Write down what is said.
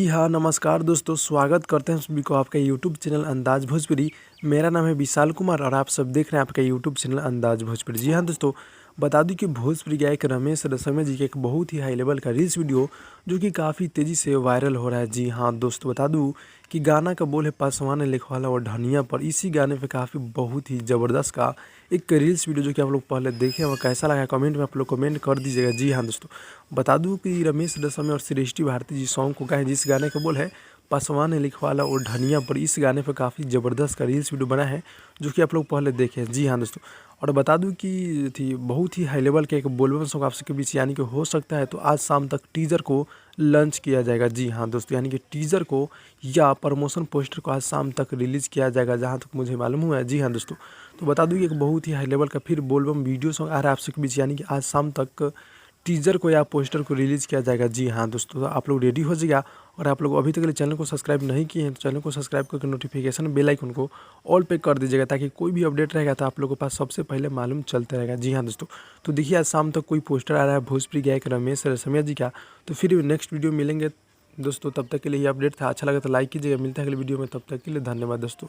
जी हाँ, नमस्कार दोस्तों, स्वागत करते हैं सभी को आपका यूट्यूब चैनल अंदाज़ भोजपुरी। मेरा नाम है विशाल कुमार और आप सब देख रहे हैं आपका यूट्यूब चैनल अंदाज़ भोजपुरी। जी हाँ दोस्तों, बता दूं कि भोजपुरी गायक रमेश रसौरिया जी का एक बहुत ही हाई लेवल का रील्स वीडियो जो कि काफ़ी तेज़ी से वायरल हो रहा है। जी हाँ दोस्तों, बता दूं कि गाना का बोल है पासवान ने लिखवाला और धनिया पर। इसी गाने पे काफ़ी बहुत ही ज़बरदस्त का एक रील्स वीडियो जो कि आप लोग पहले देखें और कैसा लगा कमेंट में आप लोग कमेंट कर दीजिएगा। जी हाँ दोस्तों, बता दूं कि रमेश रसौरिया और सृष्टि भारती जी सॉन्ग को गाए, जिस गाने का बोल है पासवान ने लिखवाला और धनिया पर। इस गाने पर काफ़ी ज़बरदस्त का रील्स वीडियो बना है जो कि आप लोग पहले देखें। जी हाँ दोस्तों, और बता दूं कि थी बहुत ही हाई लेवल का एक बोलबम सॉन्ग आप सबके बीच, यानी कि हो सकता है तो आज शाम तक टीज़र को लॉन्च किया जाएगा। जी हाँ दोस्तों, यानी कि टीज़र को या प्रमोशन पोस्टर को आज शाम तक रिलीज़ किया जाएगा, जहाँ तक मुझे मालूम हुआ है। जी हाँ दोस्तों, तो बता दूँ कि एक बहुत ही हाई लेवल का फिर बोलबम वीडियो सॉन्ग आ रहा है आप सबके बीच, यानी कि आज शाम तक टीज़र को या पोस्टर को रिलीज़ किया जाएगा। जी हाँ दोस्तों, तो आप लोग रेडी हो जाइएगा। और आप लोग अभी तक चैनल को सब्सक्राइब नहीं किए हैं तो चैनल को सब्सक्राइब करके नोटिफिकेशन बेल आइकन को ऑल पे कर दीजिएगा, ताकि कोई भी अपडेट रहेगा तो आप लोगों के पास सबसे पहले मालूम चलता रहेगा। जी हाँ दोस्तों, तो देखिए आज शाम तक कोई पोस्टर आ रहा है भोजपुरी गायक रमेश रसौरिया जी का। तो फिर नेक्स्ट वीडियो मिलेंगे दोस्तों, तब तक के लिए ये अपडेट था। अच्छा लगा तो लाइक कीजिएगा। मिलता है अगले वीडियो में, तब तक के लिए धन्यवाद दोस्तों।